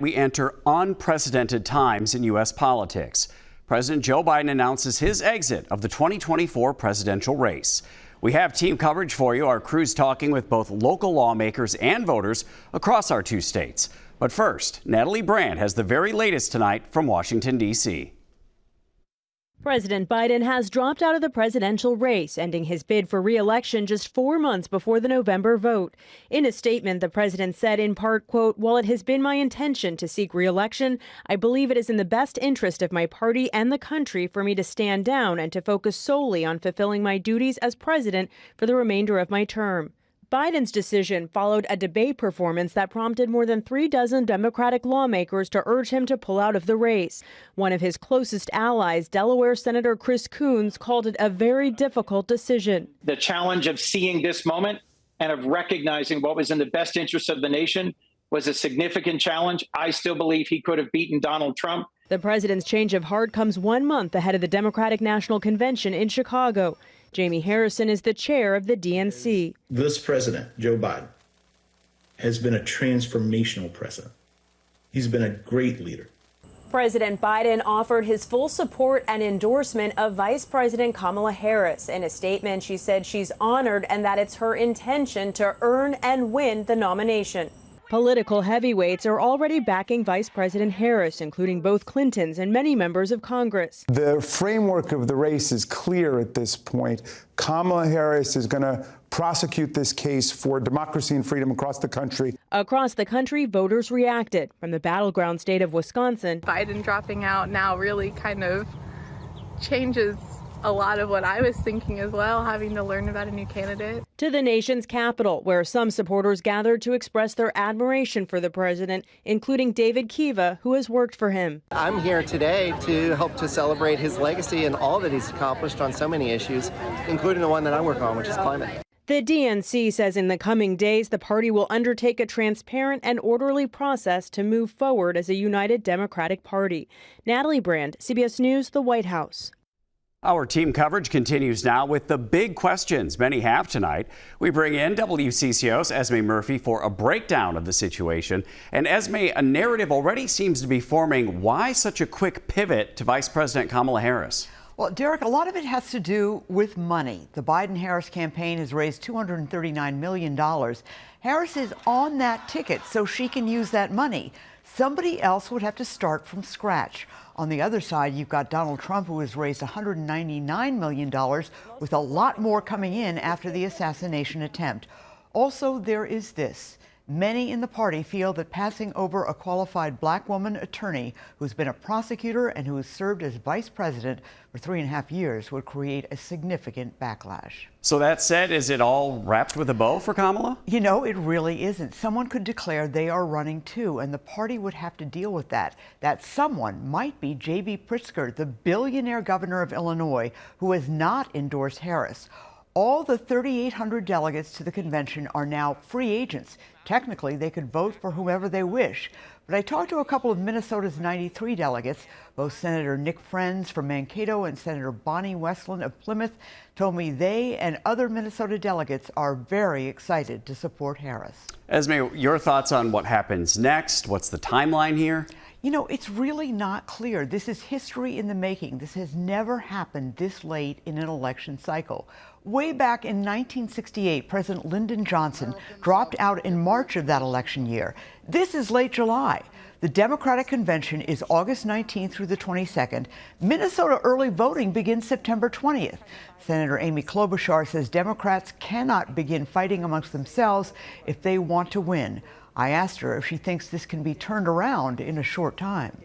We enter unprecedented times in U.S. politics. President Joe Biden announces his exit of the 2024 presidential race. We have team coverage for you. Our crew's talking with both local lawmakers and voters across our two states. But first, Natalie Brand has the very latest tonight from Washington, D.C. President Biden has dropped out of the presidential race, ending his bid for re-election just 4 months before the November vote. In a statement, the president said in part, quote, "While it has been my intention to seek re-election, I believe it is in the best interest of my party and the country for me to stand down and to focus solely on fulfilling my duties as president for the remainder of my term." Biden's decision followed a debate performance that prompted more than 36 Democratic lawmakers to urge him to pull out of the race. One of his closest allies, Delaware Senator Chris Coons, called it a very difficult decision. The challenge of seeing this moment and of recognizing what was in the best interest of the nation was a significant challenge. I still believe he could have beaten Donald Trump. The president's change of heart comes 1 month ahead of the Democratic National Convention in Chicago. Jamie Harrison is the chair of the DNC. This president, Joe Biden, has been a transformational president. He's been a great leader. President Biden offered his full support and endorsement of Vice President Kamala Harris. In a statement, she said she's honored and that it's her intention to earn and win the nomination. Political heavyweights are already backing Vice President Harris, including both Clintons and many members of Congress. The framework of the race is clear at this point. Kamala Harris is going to prosecute this case for democracy and freedom across the country. Across the country, voters reacted. From the battleground state of Wisconsin, Biden dropping out now really kind of changes a lot of what I was thinking as well, having to learn about a new candidate. To the nation's capital, where some supporters gathered to express their admiration for the president, including David Kiva, who has worked for him. I'm here today to help to celebrate his legacy and all that he's accomplished on so many issues, including the one that I work on, which is climate. The DNC says in the coming days, the party will undertake a transparent and orderly process to move forward as a united Democratic Party. Natalie Brand, CBS News, the White House. Our team coverage continues now with the big questions many have tonight. We bring in WCCO's Esme Murphy for a breakdown of the situation. And Esme, a narrative already seems to be forming. Why such a quick pivot to Vice President Kamala Harris? Well, Derek, a lot of it has to do with money. The Biden-Harris campaign has raised $239 million. Harris is on that ticket, so she can use that money. Somebody else would have to start from scratch. On the other side, you've got Donald Trump, who has raised $199 million, with a lot more coming in after the assassination attempt. Also, there is this. Many in the party feel that passing over a qualified black woman attorney who's been a prosecutor and who has served as vice president for 3.5 years would create a significant backlash. So that said, is it all wrapped with a bow for Kamala? You know, it really isn't. Someone could declare they are running too, and the party would have to deal with that. That someone might be J.B. Pritzker, the billionaire governor of Illinois, who has not endorsed Harris. All the 3,800 delegates to the convention are now free agents. Technically, they could vote for whomever they wish. But I talked to a couple of Minnesota's 93 delegates. Both Senator Nick Friends from Mankato and Senator Bonnie Westland of Plymouth told me they and other Minnesota delegates are very excited to support Harris. Esme, your thoughts on what happens next? What's the timeline here? You know, it's really not clear. This is history in the making. This has never happened this late in an election cycle. Way back in 1968, President Lyndon Johnson dropped out in March of that election year. This is late July. The Democratic Convention is August 19th through the 22nd. Minnesota early voting begins September 20th. Senator Amy Klobuchar says Democrats cannot begin fighting amongst themselves if they want to win. I asked her if she thinks this can be turned around in a short time.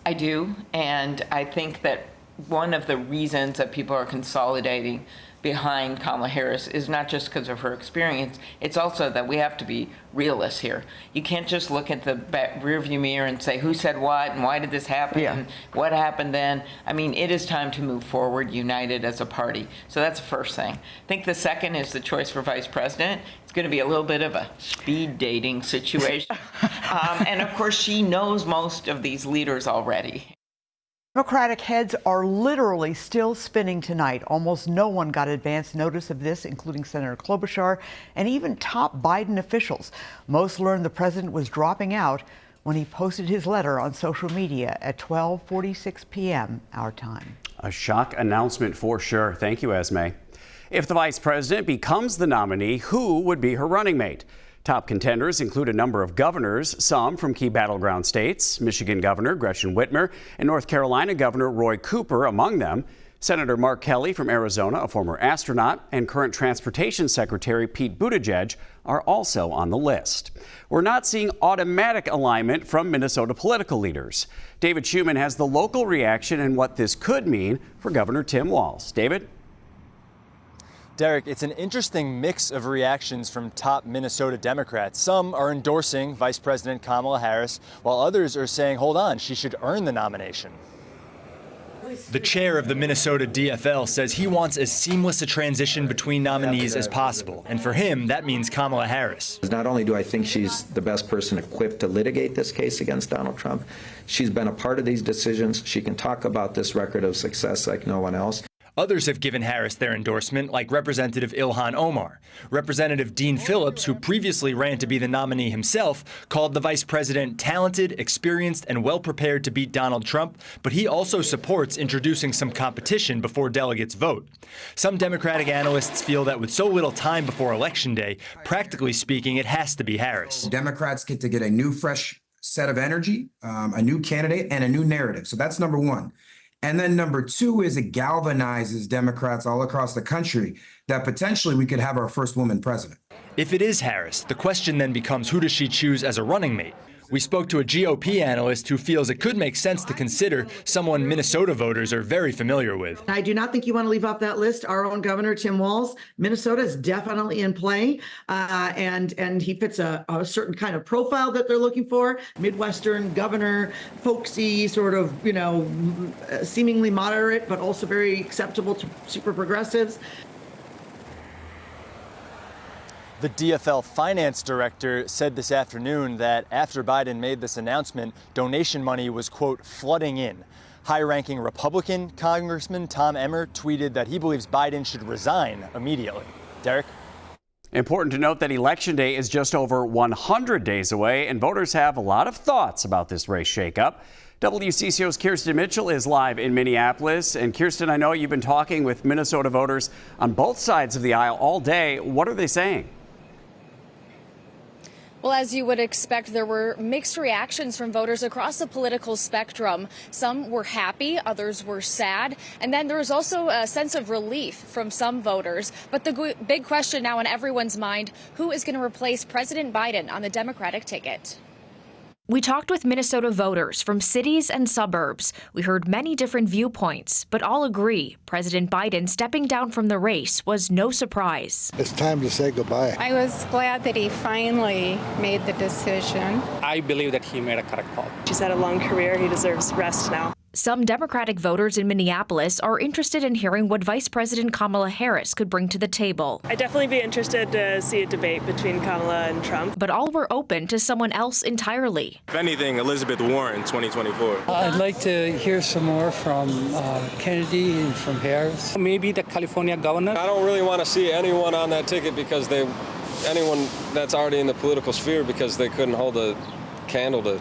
I do, and I think that one of the reasons that people are consolidating behind Kamala Harris is not just because of her experience, it's also that we have to be realists here. You can't just look at the rearview mirror and say who said what and why did this happen and what happened then. I mean, it is time to move forward united as a party. So that's the first thing. I think the second is the choice for vice president. It's going to be a little bit of a speed dating situation. And of course, she knows most of these leaders already. Democratic heads are literally still spinning tonight. Almost no one got advance notice of this, including Senator Klobuchar and even top Biden officials. Most learned the president was dropping out when he posted his letter on social media at 12:46 p.m. our time. A shock announcement for sure. Thank you, Esme. If the vice president becomes the nominee, who would be her running mate? Top contenders include a number of governors, some from key battleground states, Michigan Governor Gretchen Whitmer and North Carolina Governor Roy Cooper among them. Senator Mark Kelly from Arizona, a former astronaut, and current Transportation Secretary Pete Buttigieg are also on the list. We're not seeing automatic alignment from Minnesota political leaders. David Schuman has the local reaction and what this could mean for Governor Tim Walz. David? Derek, it's an interesting mix of reactions from top Minnesota Democrats. Some are endorsing Vice President Kamala Harris, while others are saying, hold on, she should earn the nomination. The chair of the Minnesota DFL says he wants as seamless a transition between nominees as possible. And for him, that means Kamala Harris. Not only do I think she's the best person equipped to litigate this case against Donald Trump, she's been a part of these decisions. She can talk about this record of success like no one else. Others have given Harris their endorsement, like Representative Ilhan Omar. Representative Dean Phillips, who previously ran to be the nominee himself, called the vice president talented, experienced, and well-prepared to beat Donald Trump, but he also supports introducing some competition before delegates vote. Some Democratic analysts feel that with so little time before Election Day, practically speaking, it has to be Harris. Democrats get to get a new, fresh set of energy, a new candidate, and a new narrative. So that's number one. And then number two is it galvanizes Democrats all across the country that potentially we could have our first woman president. If it is Harris, the question then becomes who does she choose as a running mate? We spoke to a GOP analyst who feels it could make sense to consider someone Minnesota voters are very familiar with. I do not think you want to leave off that list our own Governor Tim Walz. Minnesota is definitely in play, and he fits a certain kind of profile that they're looking for. Midwestern governor, folksy, sort of, seemingly moderate, but also very acceptable to super progressives. The DFL finance director said this afternoon that after Biden made this announcement, donation money was, quote, flooding in. High-ranking Republican Congressman Tom Emmer tweeted that he believes Biden should resign immediately. Derek? Important to note that Election Day is just over 100 days away, and voters have a lot of thoughts about this race shakeup. WCCO's Kirsten Mitchell is live in Minneapolis. And Kirsten, I know you've been talking with Minnesota voters on both sides of the aisle all day. What are they saying? Well, as you would expect, there were mixed reactions from voters across the political spectrum. Some were happy, others were sad, and then there was also a sense of relief from some voters. But the big question now in everyone's mind, who is going to replace President Biden on the Democratic ticket? We talked with Minnesota voters from cities and suburbs. We heard many different viewpoints, but all agree President Biden stepping down from the race was no surprise. It's time to say goodbye. I was glad that he finally made the decision. I believe that he made a correct call. He's had a long career. He deserves rest now. Some Democratic voters in Minneapolis are interested in hearing what Vice President Kamala Harris could bring to the table. I'd definitely be interested to see a debate between Kamala and Trump. But all were open to someone else entirely. If anything, Elizabeth Warren, 2024. I'd like to hear some more from Kennedy and from Harris. Maybe the California governor. I don't really want to see anyone on that ticket because anyone that's already in the political sphere because they couldn't hold a candle to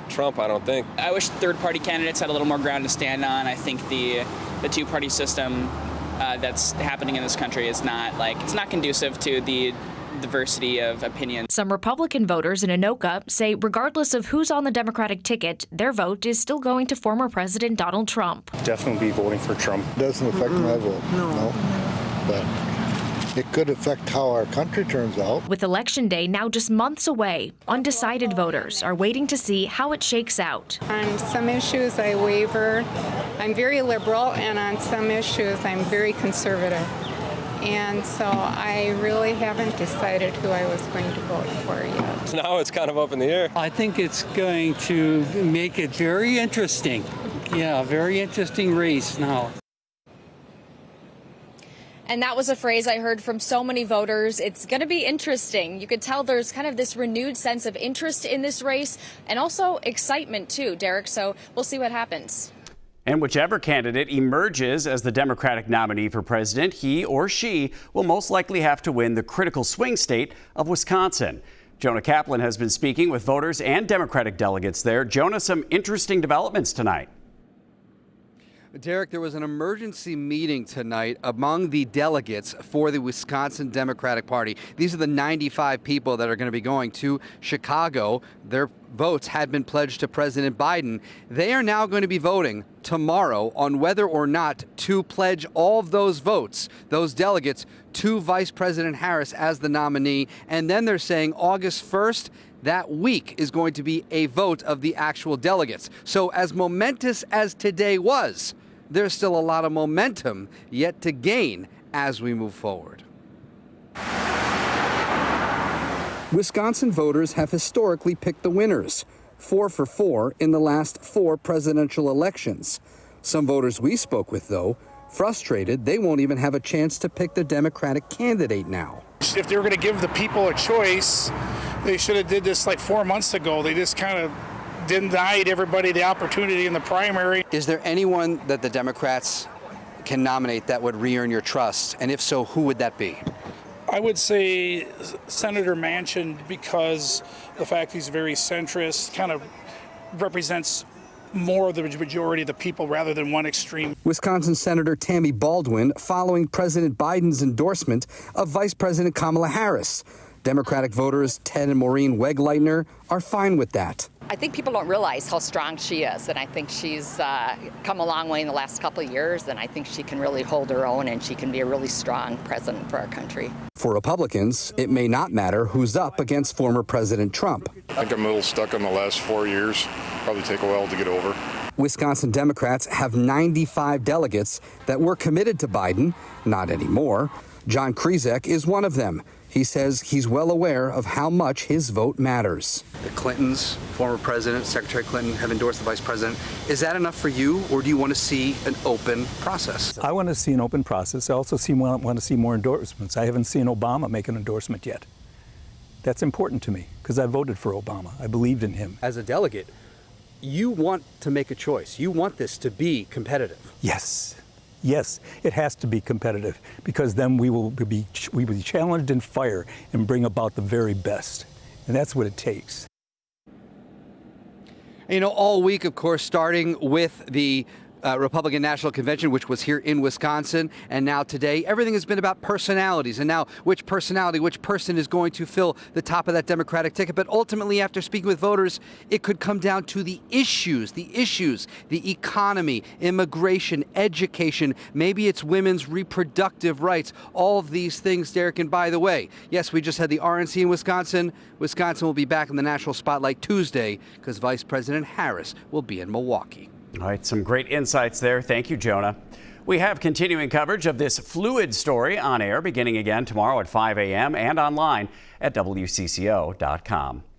Trump, I don't think. I wish third-party candidates had a little more ground to stand on. I think the two-party system that's happening in this country is it's not conducive to the diversity of opinion. Some Republican voters in Anoka say regardless of who's on the Democratic ticket, their vote is still going to former President Donald Trump. Definitely be voting for Trump. Doesn't affect my vote. No. But it could affect how our country turns out. With Election Day now just months away, undecided voters are waiting to see how it shakes out. On some issues, I waver. I'm very liberal, and on some issues, I'm very conservative. And so I really haven't decided who I was going to vote for yet. Now it's kind of up in the air. I think it's going to make it very interesting. Yeah, very interesting race now. And that was a phrase I heard from so many voters. It's going to be interesting. You could tell there's kind of this renewed sense of interest in this race and also excitement, too, Derek. So we'll see what happens. And whichever candidate emerges as the Democratic nominee for president, he or she will most likely have to win the critical swing state of Wisconsin. Jonah Kaplan has been speaking with voters and Democratic delegates there. Jonah, some interesting developments tonight. Derek, there was an emergency meeting tonight among the delegates for the Wisconsin Democratic Party. These are the 95 people that are going to be going to Chicago. Their votes had been pledged to President Biden. They are now going to be voting tomorrow on whether or not to pledge all of those votes, those delegates, to Vice President Harris as the nominee. And then they're saying August 1st, that week is going to be a vote of the actual delegates. So as momentous as today was, there's still a lot of momentum yet to gain as we move forward. Wisconsin voters have historically picked the winners, 4 for 4 in the last 4 presidential elections. Some voters we spoke with, though, frustrated they won't even have a chance to pick the Democratic candidate now. If they were going to give the people a choice, they should have did this like 4 months ago. They just kind of denied everybody the opportunity in the primary. Is there anyone that the Democrats can nominate that would re-earn your trust? And if so, who would that be? I would say Senator Manchin, because the fact he's very centrist, kind of represents more of the majority of the people rather than one extreme. Wisconsin Senator Tammy Baldwin following President Biden's endorsement of Vice President Kamala Harris. Democratic voters Ted and Maureen Wegleitner are fine with that. I think people don't realize how strong she is, and I think she's come a long way in the last couple of years, and I think she can really hold her own, and she can be a really strong president for our country. For Republicans, it may not matter who's up against former President Trump. I think I'm a little stuck in the last 4 years. Probably take a while to get over. Wisconsin Democrats have 95 delegates that were committed to Biden, not anymore. John Krizek is one of them. He says he's well aware of how much his vote matters. The Clintons, former president, Secretary Clinton, have endorsed the vice president. Is that enough for you, or do you want to see an open process? I want to see an open process. I also want to see more endorsements. I haven't seen Obama make an endorsement yet. That's important to me because I voted for Obama. I believed in him. As a delegate, you want to make a choice. You want this to be competitive. Yes. Yes, it has to be competitive because then we will be challenged in fire and bring about the very best. And that's what it takes. You know, all week, of course, starting with the Republican National Convention, which was here in Wisconsin, and now today, everything has been about personalities, and now which personality, which person is going to fill the top of that Democratic ticket. But ultimately, after speaking with voters, it could come down to the issues, the economy, immigration, education, maybe it's women's reproductive rights, all of these things, Derek. And by the way, yes, we just had the RNC in Wisconsin. Wisconsin will be back in the national spotlight Tuesday because Vice President Harris will be in Milwaukee. All right, some great insights there. Thank you, Jonah. We have continuing coverage of this fluid story on air beginning again tomorrow at 5 a.m. and online at WCCO.com.